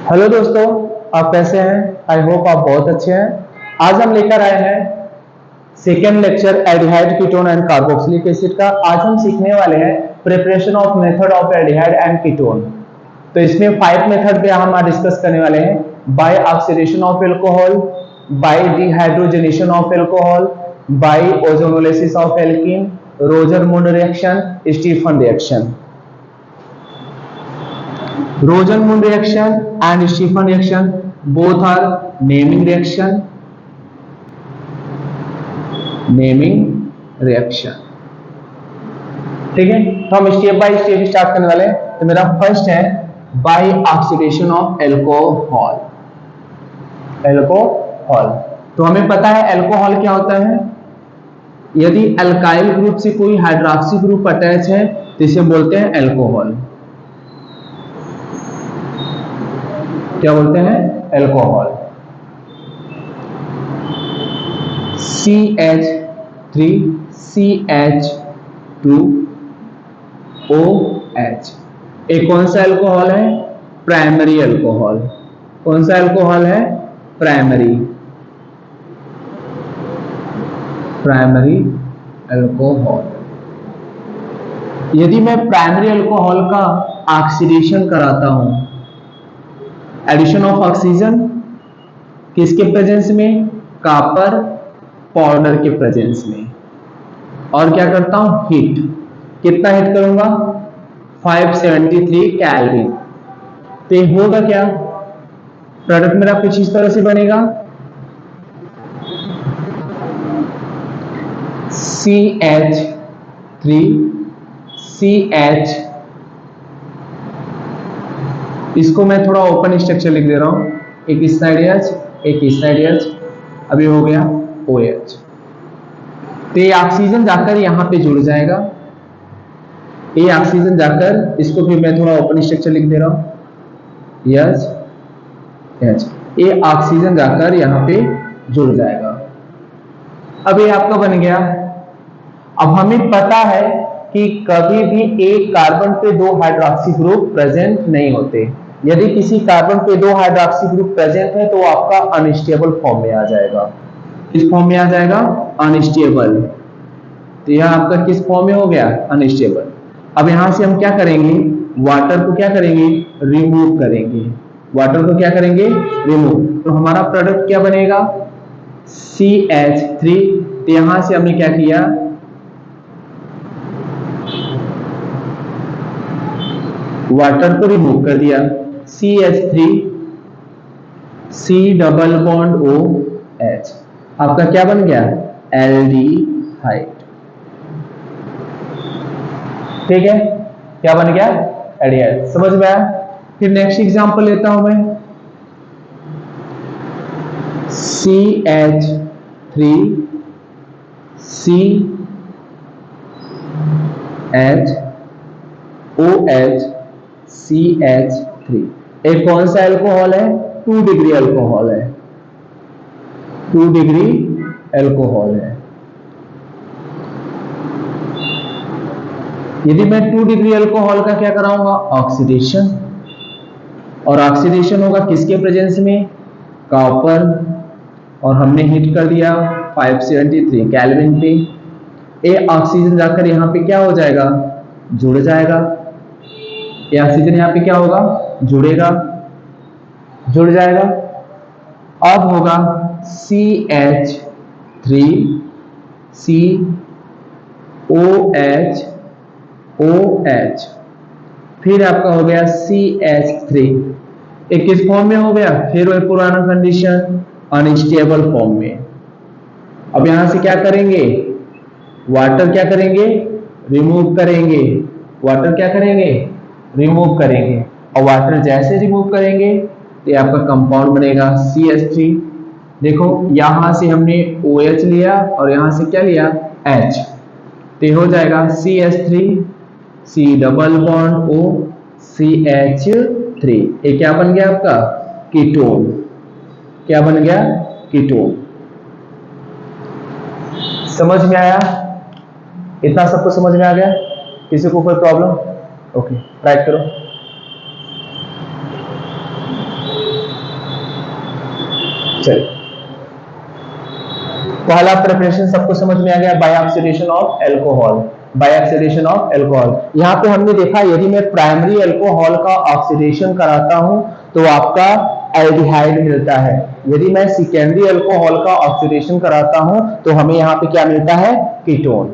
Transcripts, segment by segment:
Hello दोस्तों, आप कैसे हैं? आई होप आप बहुत अच्छे हैं। आज हम लेकर आए हैं second lecture aldehyde ketone and carboxylic acid का। आज हम सीखने वाले हैं preparation of method of aldehyde and ketone. तो इसमें 5 मेथड पे हम आज डिस्कस करने वाले हैं। By oxidation of alcohol, by dehydrogenation of alcohol, by ozonolysis of alkene, Rosenmund reaction, Stephen reaction. Rosen-Moon reaction and Stephan reaction both are naming reaction. ठीक है, तो हम स्टेप बाय स्टेप स्टार्ट करने वाले हैं। तो मेरा फर्स्ट है बाय ऑक्सीडेशन ऑफ एल्कोहल। तो हमें पता है एल्कोहल क्या होता है। यदि अल्काइल ग्रुप से कोई हाइड्रोक्सी ग्रुप अटैच है तो इसे बोलते हैं एल्कोहल। क्या बोलते हैं? एल्कोहल। CH3CH2OH एक कौन सा एल्कोहल है? Primary alcohol. कौन सा एल्कोहल है? Primary alcohol. यदि मैं प्राइमरी एल्कोहल का ऑक्सीडेशन कराता हूं, एडिशन ऑफ ऑक्सीजन किसके प्रेजेंस में? कॉपर पाउडर के प्रेजेंस में। और क्या करता हूं? हीट। कितना हीट करूंगा? 573 केल्विन। तो होगा क्या? प्रोडक्ट मेरा कुछ इस तरह से बनेगा, CH3CH, इसको मैं थोड़ा ओपन स्ट्रक्चर लिख दे रहा हूं, एक इस साइड H, एक इस साइड H, अभी हो गया OH। तो ये ऑक्सीजन जाकर यहां पे जुड़ जाएगा। ये ऑक्सीजन जाकर, इसको भी मैं थोड़ा ओपन स्ट्रक्चर लिख दे रहा हूं, H, ये ऑक्सीजन जाकर यहां पे जुड़ जाएगा। अब ये आपका बन गया। अब हमें पता है कि कभी भी एक कार्बन पे 2 हाइड्रोक्सी ग्रुप प्रेजेंट नहीं होते। यदि किसी कार्बन पे 2 हाइड्रोक्सी ग्रुप प्रेजेंट है तो वो आपका अनस्टेबल फॉर्म में आ जाएगा। किस फॉर्म में आ जाएगा? अनस्टेबल। तो यह आपका किस फॉर्म में हो गया? अनस्टेबल। अब यहां से हम क्या करेंगे? वाटर को क्या करेंगे? रिमूव करेंगे। वाटर को क्या करेंगे? रिमूव। तो हमारा प्रोडक्ट क्या बनेगा? CH3। तो यहां से हमने क्या किया? वाटर को रिमूव कर दिया। CH3 C double bond OH आपका क्या बन गया? एल्डिहाइड। ठीक है, क्या बन गया? एल्डिहाइड। समझ में आया? फिर नेक्स्ट एग्जांपल लेता हूं मैं। CH3CHOH CH3 एक कौन सा अल्कोहल है? 2 डिग्री अल्कोहल है। 2 डिग्री अल्कोहल है। यदि मैं 2 डिग्री अल्कोहल का क्या कराऊंगा? ऑक्सीडेशन। और ऑक्सीडेशन होगा किसके प्रेजेंस में? कॉपर। और हमने हीट कर दिया 573 केल्विन पे। ये ऑक्सीजन जाकर यहां पे क्या हो जाएगा? जुड़ जाएगा। ये ऑक्सीजन यहाँ पे क्या होगा? जुड़ेगा, जुड़ जाएगा। अब होगा CH3COH फिर आपका हो गया CH3। एक किस फॉर्म में हो गया? फिर वही पुराना कंडीशन, अनस्टेबल फॉर्म में। अब यहां से क्या करेंगे? वाटर क्या करेंगे? रिमूव करेंगे। वाटर क्या करेंगे? रिमूव करेंगे। और वाटर जैसे रिमूव करेंगे तो ये आपका कंपाउंड बनेगा CH3। देखो यहां से हमने OH लिया और यहां से क्या लिया? H। तो हो जाएगा CH3 C double bond O CH3। ये क्या बन गया आपका? कीटोन। क्या बन गया? कीटोन। समझ में आया? इतना सबको समझ में आ गया? किसी को कोई प्रॉब्लम? ओके, राइट करो। चलिए, पहला प्रिपरेशन सबको समझ में आ गया, by oxidation of alcohol. By oxidation of alcohol, यहाँ पे हमने देखा यदि मैं प्राइमरी एल्कोहल का ऑक्सीडेशन कराता हूं तो आपका एल्डिहाइड मिलता है। यदि मैं सेकेंडरी एल्कोहल का ऑक्सीडेशन कराता हूं तो हमें यहाँ पे क्या मिलता है? कीटोन।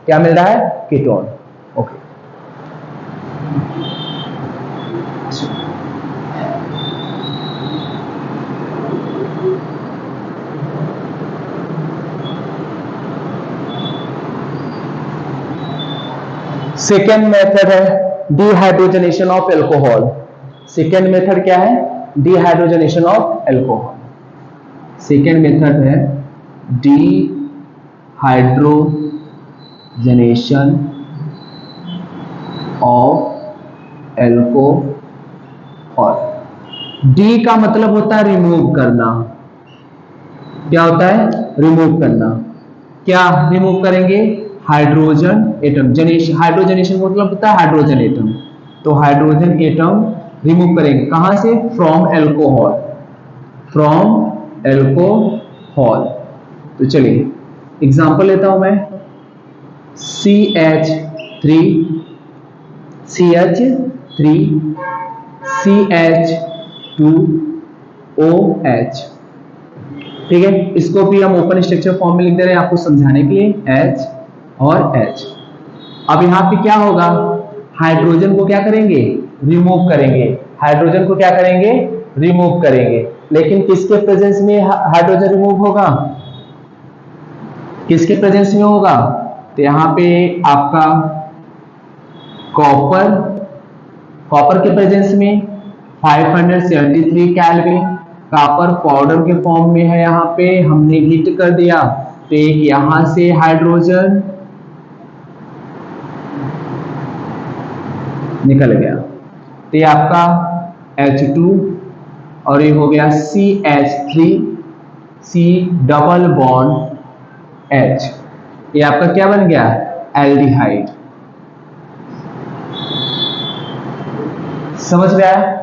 क्या मिल रहा है? कीटोन। ओके, सेकेंड मेथड है dehydrogenation of alcohol. Second method क्या है? Dehydrogenation of alcohol. Second method है डिहाइड्रोजनेशन ऑफ एल्कोहल। डी का मतलब होता है रिमूव करना। क्या होता है? रिमूव करना। क्या रिमूव करेंगे? Hydrogen atom. हाइड्रोजनेशन का मतलब होता है हाइड्रोजन एटम। तो हाइड्रोजन एटम रिमूव करेंगे कहां से? From alcohol. From alcohol. तो चलिए एग्जांपल लेता हूं मैं। CH3 CH2OH। ठीक है, इसको भी हम ओपन स्ट्रक्चर फॉर्म में लिख दे रहे हैं आपको समझाने के लिए, H और H। अब यहां पे क्या होगा? हाइड्रोजन को क्या करेंगे? रिमूव करेंगे। हाइड्रोजन को क्या करेंगे? रिमूव करेंगे। लेकिन किसके प्रेजेंस में हाइड्रोजन रिमूव होगा? किसके प्रेजेंस में होगा? तो यहां पे आपका कॉपर के प्रेजेंस में 573 केल्विन। कॉपर पाउडर के फॉर्म में है, यहाँ पे हमने हीट कर दिया तो एक यहां से हाइड्रोजन निकल गया, तो ये आपका H2 और ये हो गया CH3 C double bond H। ये आपका क्या बन गया? एल्डिहाइड। समझ में आया?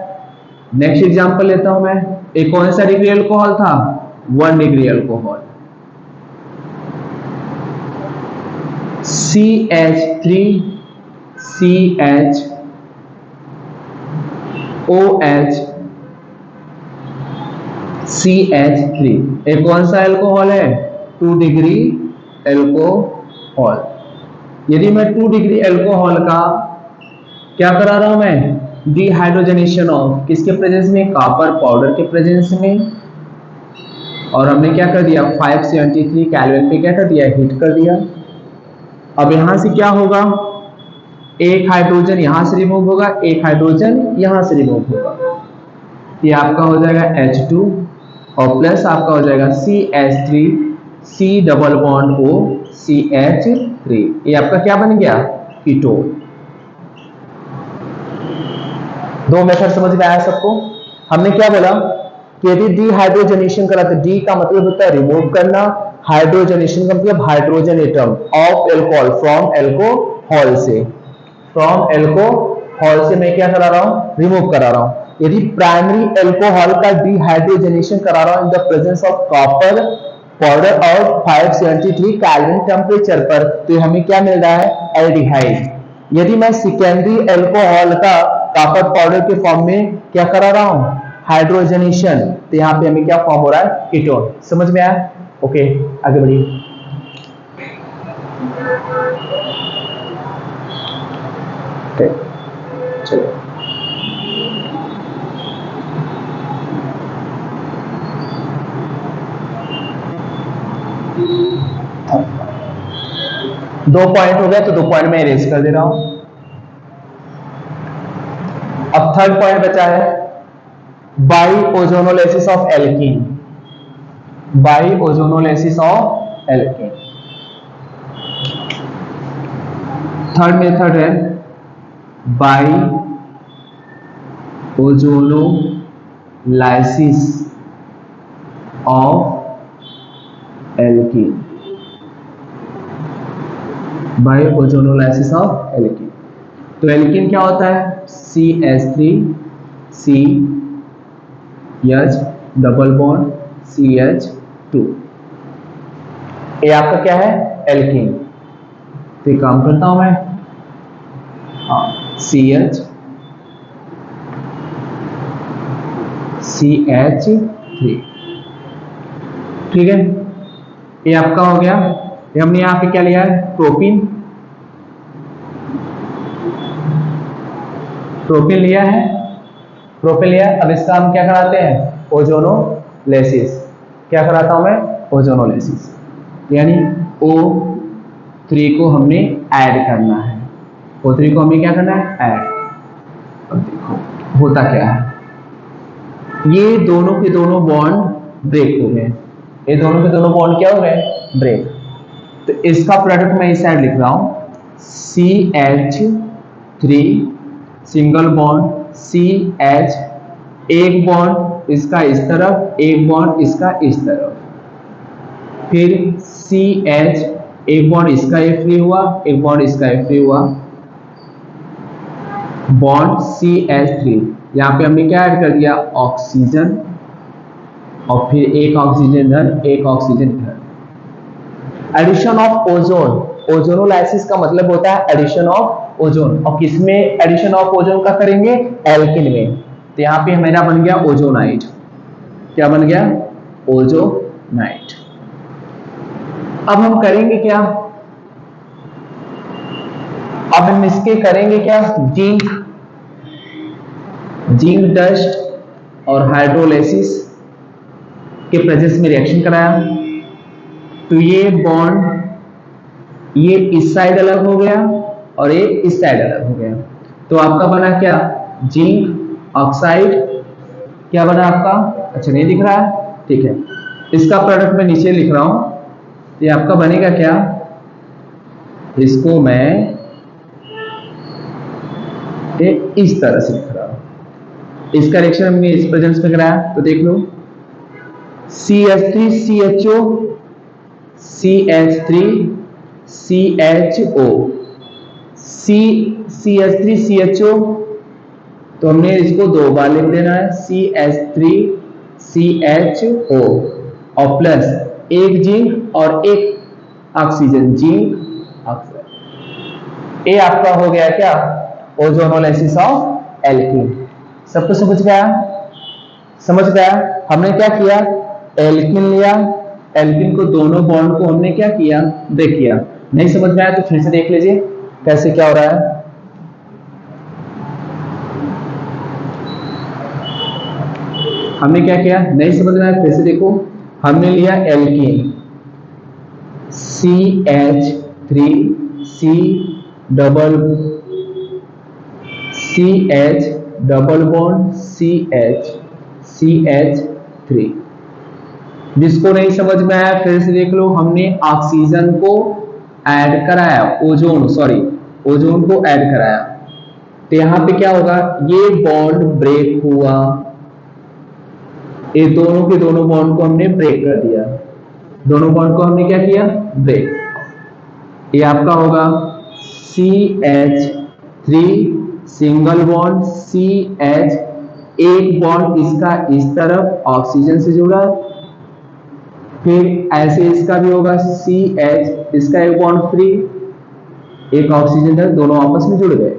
नेक्स्ट एग्जांपल लेता हूं मैं। एक कौन सा डिग्री अल्कोहल था? 1 degree alcohol. CH3 CHOH CH3 एक कौन सा अल्कोहल है? 2 डिग्री अल्कोहल। यदि मैं 2 डिग्री अल्कोहल का क्या करा रहा हूं मैं? डिहाइड्रोजनेशन ऑफ किसके प्रेजेंस में? कॉपर पाउडर के प्रेजेंस में। और हमने क्या कर दिया? 573 केल्विन पे क्या कर दिया? हीट कर दिया। अब यहां से क्या होगा? एक हाइड्रोजन यहां से रिमूव होगा, एक हाइड्रोजन यहां से रिमूव होगा। ये आपका हो जाएगा H2 और प्लस आपका हो जाएगा CH3 C double bond O CH3। ये आपका क्या बन गया? कीटोन। दो मेथड समझ में आया सबको? हमने क्या बोला कि यदि डिहाइड्रोजनेशन करा तो डी का मतलब होता है रिमूव करना, हाइड्रोजनेशन का मतलब hydrogen atom of alcohol, from alcohol से। फ्रॉम एल्कोहल से मैं क्या करा रहा हूं? रिमूव करा रहा हूं। यदि प्राइमरी एल्कोहल का डिहाइड्रोजनेशन करा रहा हूं in the presence of copper powder और 573 केल्विन टेम्परेचर पर, तो हमें क्या मिल रहा है? एल्डिहाइड। यदि मैं सेकेंडरी एल्कोहल का कॉपर पाउडर के फॉर्म में क्या करा रहा हूं? हाइड्रोजनेशन, तो यहां पे हमें क्या फॉर्म हो रहा है? कीटोन। समझ में आया? ओके, आगे बढ़िए। चलो दो पॉइंट हो गया, तो 2 पॉइंट में इरेज कर दे रहा हूं। अब थर्ड पॉइंट बचा है by ozonolysis of alkene. By ozonolysis of alkene third method है by ozonolysis of alkene. By ozonolysis of alkene. तो एल्कीन क्या होता है? CH3 CH double bond CH2। ये आपका क्या है, एल्कीन। तो एक काम करता हूं मैं, CH3, ठीक है। ये आपका हो गया। ये हमने यहाँ पे क्या लिया है, प्रोपीन, प्रोपीन लिया है, प्रोपीन लिया है। अब इसका हम क्या कराते हैं, ओजोनोलेसिस। क्या कराता हूं मैं, ओजोनोलेसिस, यानी O3 को हमने ऐड करना है। O3 को हमें क्या करना है, ऐड। अब देखो होता क्या है, ये दोनों के दोनों बॉन्ड ब्रेक हो गए। ये दोनों के दोनों बॉन्ड क्या हो गए, ब्रेक। तो इसका प्रोडक्ट मैं इस साइड लिख रहा हूं, CH3 सिंगल बॉन्ड CH, एक बॉन्ड इसका इस तरफ, एक बॉन्ड इसका इस तरफ, फिर CH, एक बॉन्ड इसका ये फ्री हुआ, एक बॉन्ड इसका ये फ्री हुआ, बॉन्ड CH3। यहां पे हमने क्या ऐड कर दिया, ऑक्सीजन, और फिर एक ऑक्सीजन इधर, एक ऑक्सीजन इधर। एडिशन ऑफ ओजोन, ओजोनोलाइसिस का मतलब होता है एडिशन ऑफ ओजोन। और किसमें एडिशन ऑफ ओजोन का करेंगे, एल्किन में। तो यहाँ पे हमारा बन गया ओजोनाइड। क्या बन गया, ओजोनाइड। अब हम करेंगे क्या, अब हम इसके करेंगे क्या, जिंक, जिंक डस्ट और हाइड्रोलाइसिस के प्रेजेंस में रिएक्शन कराया। तो ये बॉन्ड, ये इस साइड अलग हो गया और ये इस साइड अलग हो गया। तो आपका बना क्या, जिंक ऑक्साइड। क्या बना आपका, अच्छा नहीं दिख रहा है, ठीक है। इसका प्रोडक्ट मैं नीचे लिख रहा हूं। ये आपका बनेगा क्या, इसको मैं इस तरह से लिख रहा हूं। इसका रिएक्शन हमने इस प्रेजेंस में कराया। तो देख लो, CH3CHO, CH3 CHO, CH3CHO। तो हमने इसको दो बार लिख देना है, CH3 CHO, और प्लस एक जिंक और एक ऑक्सीजन, जिंक ऑक्साइड। ये आपका हो गया क्या, ओजोनोलाइसिस ऑफ एल्कीन। सबको समझ गया, समझ गया। हमने क्या किया, एल्कीन लिया, एल्कीन को दोनों बॉन्ड को हमने क्या किया, ब्रेक किया। नहीं समझ में आया तो फिर से देख लीजिए कैसे क्या हो रहा है। हमने क्या किया, नहीं समझ में आया फिर से देखो। हमने लिया alkene, CH3 CH double bond CH3। जिसको नहीं समझ में आया फिर से देख लो। हमने ऑक्सीजन को ऐड कराया, ओजोन को ऐड कराया। तो यहां पे क्या होगा, ये बॉन्ड ब्रेक हुआ, ये दोनों के दोनों बॉन्ड को हमने ब्रेक कर दिया। दोनों बॉन्ड को हमने क्या किया, ब्रेक। ये आपका होगा CH3 सिंगल बॉन्ड CH, एक बॉन्ड इसका इस तरफ ऑक्सीजन से जुड़ा, फिर ऐसे इसका भी होगा CH, इसका एक बॉन्ड फ्री, एक ऑक्सीजन है, दोनों आपस में जुड़ गए,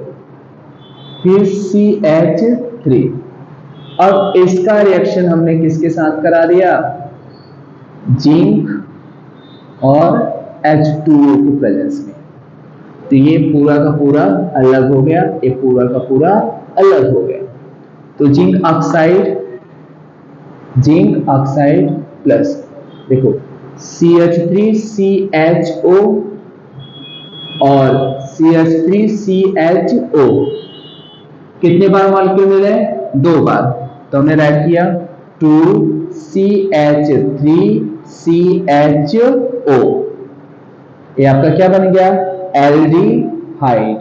फिर CH3। अब इसका रिएक्शन हमने किसके साथ करा दिया, जिंक और H2O की प्रेजेंस में। तो ये पूरा का पूरा अलग हो गया, ये पूरा का पूरा अलग हो गया। तो जिंक ऑक्साइड प्लस देखो CH3CHO और CH3CHO कितने बार मॉलिक्यूल मिले, दो बार। तो हमने राइट किया 2CH3CHO। ये आपका क्या बन गया, एल्डिहाइड।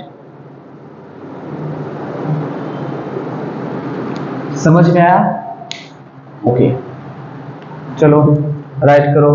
समझ में आया, ओके। चलो राइट करो।